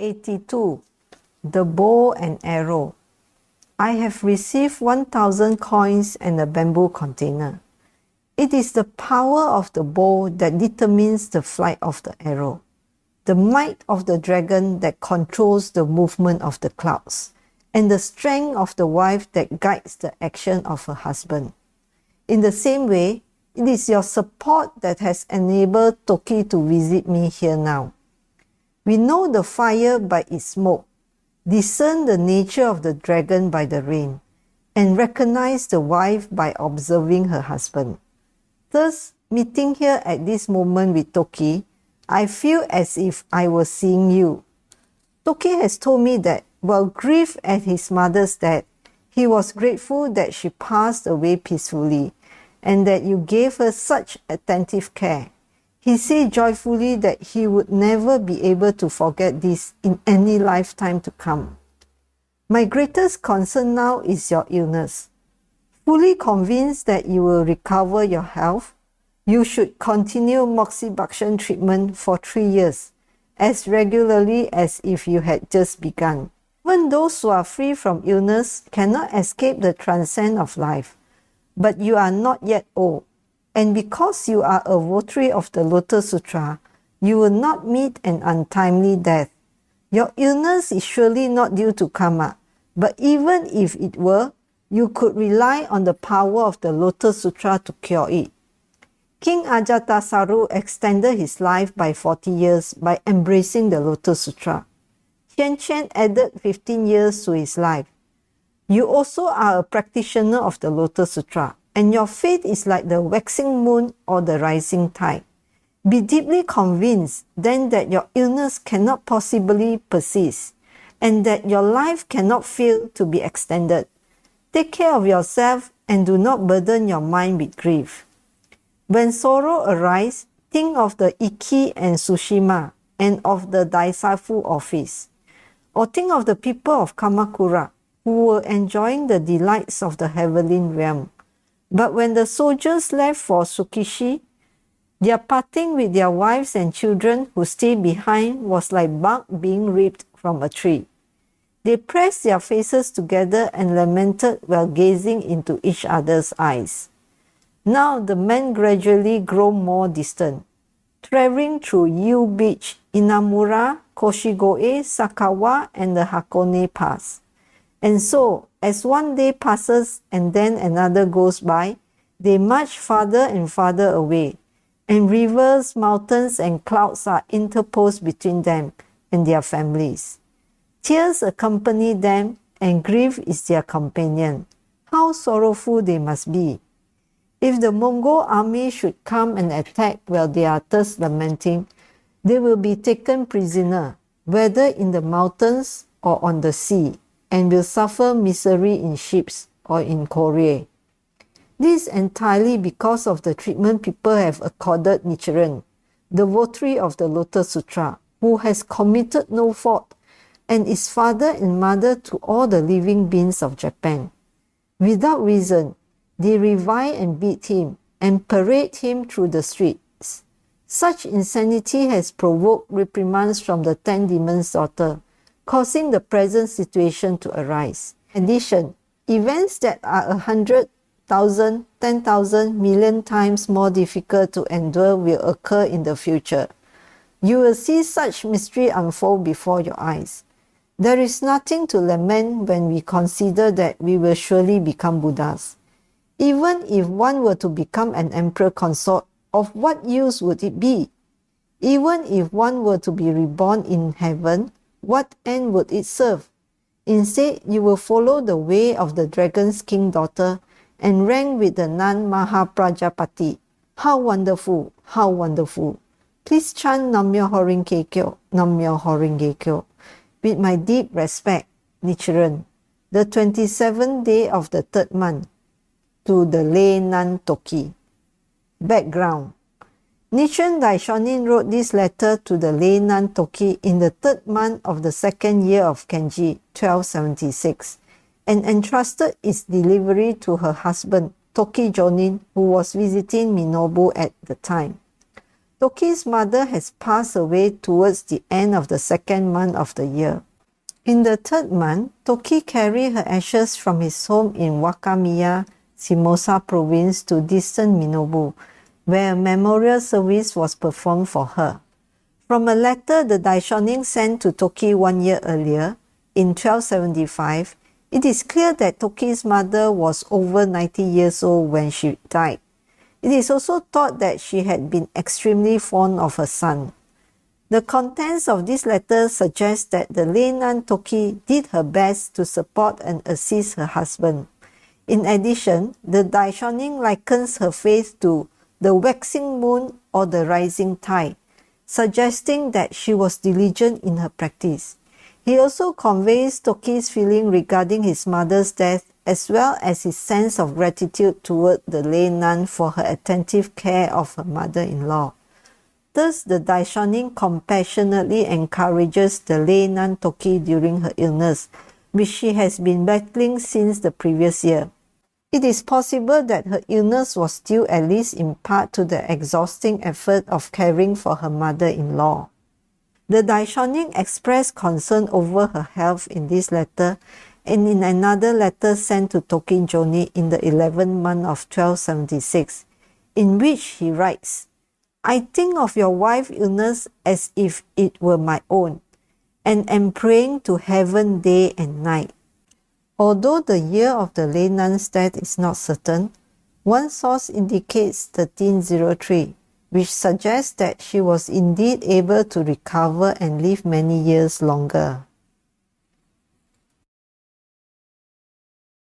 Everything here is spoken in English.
82. The Bow and Arrow. I have received 1,000 coins and a bamboo container. It is the power of the bow that determines the flight of the arrow, the might of the dragon that controls the movement of the clouds, and the strength of the wife that guides the action of her husband. In the same way, it is your support that has enabled Toki to visit me here now. We know the fire by its smoke, discern the nature of the dragon by the rain, and recognize the wife by observing her husband. Thus, meeting here at this moment with Toki, I feel as if I was seeing you. Toki has told me that while grieved at his mother's death, he was grateful that she passed away peacefully and that you gave her such attentive care. He said joyfully that he would never be able to forget this in any lifetime to come. My greatest concern now is your illness. Fully convinced that you will recover your health, you should continue moxibustion treatment for 3 years, as regularly as if you had just begun. Even those who are free from illness cannot escape the transcend of life, but you are not yet old, and because you are a votary of the Lotus Sutra, you will not meet an untimely death. Your illness is surely not due to karma, but even if it were, you could rely on the power of the Lotus Sutra to cure it. King Ajatasattu extended his life by 40 years by embracing the Lotus Sutra. Qianqian added 15 years to his life. You also are a practitioner of the Lotus Sutra, and your faith is like the waxing moon or the rising tide. Be deeply convinced then that your illness cannot possibly persist, and that your life cannot fail to be extended. Take care of yourself and do not burden your mind with grief. When sorrow arises, think of the Ikki and Tsushima and of the Daisafu office. Or think of the people of Kamakura who were enjoying the delights of the heavenly realm. But when the soldiers left for Tsukishi, their parting with their wives and children who stayed behind was like bark being ripped from a tree. They pressed their faces together and lamented while gazing into each other's eyes. Now the men gradually grow more distant, traveling through Yu Beach, Inamura, Koshigoe, Sakawa, and the Hakone Pass. And so, as one day passes and then another goes by, they march farther and farther away, and rivers, mountains, and clouds are interposed between them and their families. Tears accompany them, and grief is their companion. How sorrowful they must be! If the Mongol army should come and attack while they are thus lamenting, they will be taken prisoner, whether in the mountains or on the sea, and will suffer misery in ships or in Korea. This entirely because of the treatment people have accorded Nichiren, the votary of the Lotus Sutra, who has committed no fault, and is father and mother to all the living beings of Japan. Without reason, they revile and beat him, and parade him through the streets. Such insanity has provoked reprimands from the 10 demons' daughter, causing the present situation to arise. In addition, events that are 100,000, 10,000, million times more difficult to endure will occur in the future. You will see such mystery unfold before your eyes. There is nothing to lament when we consider that we will surely become Buddhas. Even if one were to become an emperor consort, of what use would it be? Even if one were to be reborn in heaven, what end would it serve? Instead, you will follow the way of the dragon's king daughter and rank with the nun Mahaprajapati. How wonderful! How wonderful! Please chant Nam-myoho Renge Kyo, Nam-myoho Renge Kyo. With my deep respect, Nichiren, the 27th day of the 3rd month, to the lay nun Toki. Background. Nichiren Daishonin wrote this letter to the lay nun Toki in the 3rd month of the 2nd year of Kenji, 1276, and entrusted its delivery to her husband, Toki Jōnin, who was visiting Minobu at the time. Toki's mother has passed away towards the end of the second month of the year. In the third month, Toki carried her ashes from his home in Wakamiya, Shimōsa Province to distant Minobu, where a memorial service was performed for her. From a letter the Daishonin sent to Toki 1 year earlier, in 1275, it is clear that Toki's mother was over 90 years old when she died. It is also thought that she had been extremely fond of her son. The contents of this letter suggest that the lay nun Toki did her best to support and assist her husband. In addition, the Daishonin likens her faith to the waxing moon or the rising tide, suggesting that she was diligent in her practice. He also conveys Toki's feeling regarding his mother's death as well as his sense of gratitude toward the lay nun for her attentive care of her mother-in-law. Thus, the Daishonin compassionately encourages the lay nun Toki during her illness, which she has been battling since the previous year. It is possible that her illness was due at least in part to the exhausting effort of caring for her mother-in-law. The Daishonin expressed concern over her health in this letter and in another letter sent to Toki Jōnin in the 11th month of 1276, in which he writes, "I think of your wife's illness as if it were my own, and am praying to heaven day and night." Although the year of the lay nun's death is not certain, one source indicates 1303, which suggests that she was indeed able to recover and live many years longer.